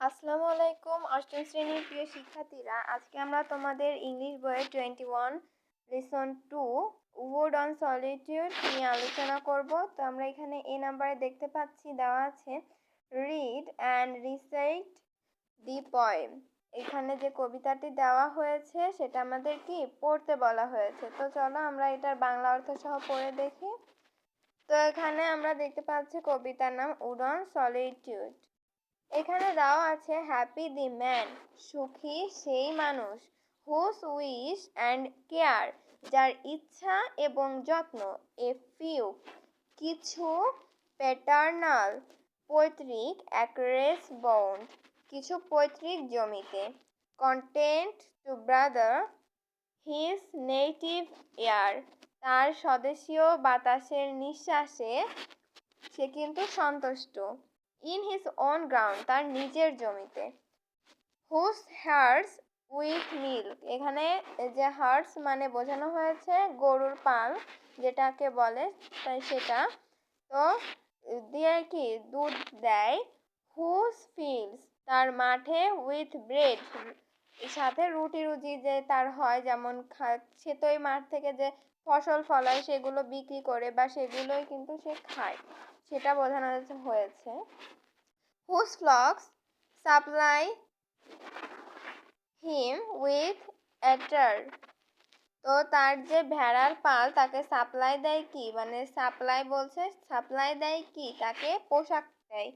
আসসালামু আলাইকুম অষ্টম শ্রেণীর প্রিয় শিক্ষার্থীরা, আজকে আমরা তোমাদের ইংলিশ বইয়ের 21 লেসন 2 ওয়ার্ড অন সলিটিউড নিয়ে আলোচনা করব। তো আমরা এখানে এই নাম্বারে দেখতে পাচ্ছি দেওয়া আছে read and recite the poem. এখানে যে কবিতাটি দেওয়া হয়েছে সেটা আমাদের কি পড়তে বলা হয়েছে। তো চলো আমরা এটার বাংলা অর্থ সহ পড়ে দেখি। তো এখানে আমরা দেখতে পাচ্ছি কবিতার নাম ওয়ার্ড অন সলিটিউড। এখানে দেওয়া আছে হ্যাপি দি ম্যান, সুখী সেই মানুষ, হুজ উইশ অ্যান্ড কেয়ার, যার ইচ্ছা এবং যত্ন, এ ফিউ কিছু, প্যাটার্নাল পৈতৃক, অ্যাক্রেস বাউন্ড কিছু পৈতৃক জমিতে, content two brother his native air, তার স্বদেশীয় বাতাসের নিঃশ্বাসে সে কিন্তু সন্তুষ্ট, ইন হিজ ওন গ্রাউন্ড তার নিজের জমিতে, হুজ হার্স উইথ মিল্ক, এখানে যে হার্স মানে বোঝানো হয়েছে গরুর পাল যেটাকে বলে তাই সেটা, তো দিয়ে কি দুধ দেয়, হুজ ফিল্ডস তার মাঠে, উইথ ব্রেড সাথে রুটি রুজি যে তার হয়, যেমন সে তো ওই মাঠ থেকে যে ফসল ফলায় সেগুলো বিক্রি করে বা সেগুলোই কিন্তু সে খায়, সেটা বোঝানো হয়েছে। Whose flocks supply him with attire, তো তার যে ভেড়ার পাল তাকে সাপ্লাই দেয় কি, মানে সাপ্লাই বলছে সাপ্লাই দেয় কি তাকে পোশাক দেয়।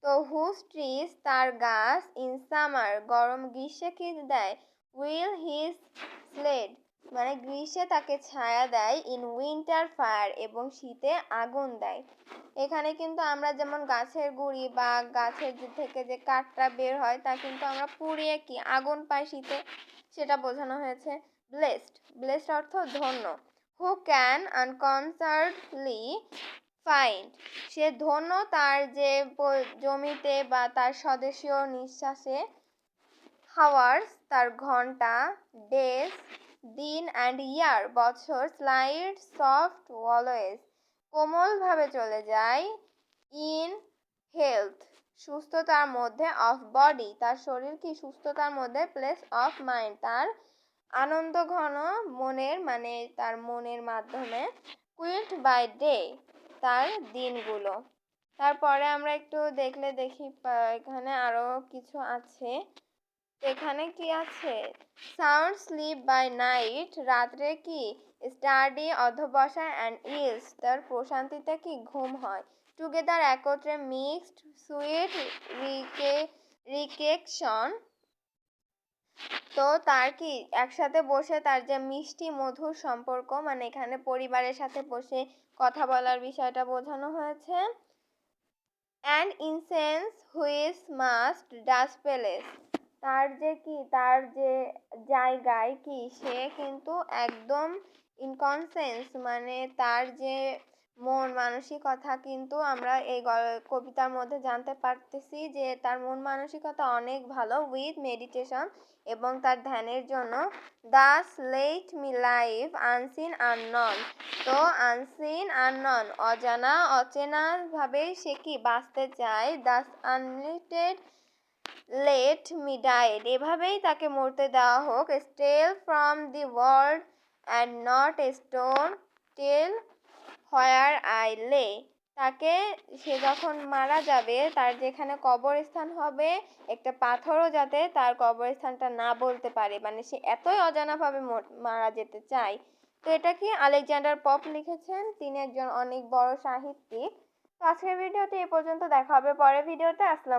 তো হুজ ট্রিজ তার গাছ, ইন সামার গরম গ্রীষ্মে কি দেয়, উইল হিজ স্লেড মানে গ্রীষ্মে তাকে ছায়া দেয়, ইন উইন্টার ফায়ার এবং শীতে আগুন দেয়। এখানে কিন্তু আমরা যেমন গাছের গুঁড়ি বা গাছের থেকে যে কাঠটা বের হয় তা কিন্তু আমরা পুড়িয়ে কি আগুন পাই শীতে, সেটা বোঝানো হয়েছে। ব্লেসড, ব্লেসড অর্থ ধন্য। হু ক্যান আনকনসার্নডলি ফাইন্ড, সে ধন্য তার যে জমিতে বা তার স্বদেশীয় নিঃশ্বাসে, হাওয়ার্স তার ঘন্টা, ডেজ দিন, অ্যান্ড ইয়ার বছর, স্লাইড সফট অলওয়েজ কোমলভাবে চলে যায়, ইন হেলথ সুস্থতার মধ্যে, অফ বডি তার শরীর কি সুস্থতার মধ্যে, প্লেস অফ মাইন্ড তার আনন্দ ঘন মনের মানে তার মনের মাধ্যমে, কুইল্ট বাই ডে তার দিনগুলো। তারপরে আমরা একটু দেখি এখানে আরো কিছু আছে। এখানে কি আছে, সাউন্ড স্লিপ বাই নাইট রাত্রে কি স্টাডি অধ্যবসায়, অ্যান্ড ইলস তার প্রশান্তিতে কি ঘুম হয়, টুগেদার একত্রে, মিক্সড সুইট রিকেকশন তো তার কি একসাথে বসে তার যে মিষ্টি মধুর সম্পর্ক, মানে এখানে পরিবারের সাথে বসে কথা বলার বিষয়টা বোঝানো হয়েছে। And incense which must dust palace, তার যে কি তার যে জায়গায় কি সে কিন্তু একদম ইনকনসেন্স মানে তার যে মন মানসিকতা কিন্তু আমরা এই কবিতার মধ্যে জানতে পারতেছি যে তার মন মানসিকতা অনেক ভালো, উইথ মেডিটেশন এবং তার ধ্যানের জন্য, thus let me live unseen unknown, তো আনসিন আননন অজানা অচেনা ভাবে সে কি বাঁচতে চায়, thus unlimited let me died এভাবেই তাকে মরতে দেওয়া হোক, steal from the world and not a stone tell where I lie, তাকে সে যখন মারা যাবে তার যেখানে কবরস্থান হবে একটা পাথরও যাতে তার কবরস্থানটা না বলতে পারে, মানে সে এতই অজানাভাবে মারা যেতে চায়। তো এটা কি আলেকজান্ডার পপ লিখেছেন, তিনি একজন অনেক বড় সাহিত্যিক। তো আজকের ভিডিওতে এই পর্যন্ত, দেখা হবে পরের ভিডিওতে। আসসালামু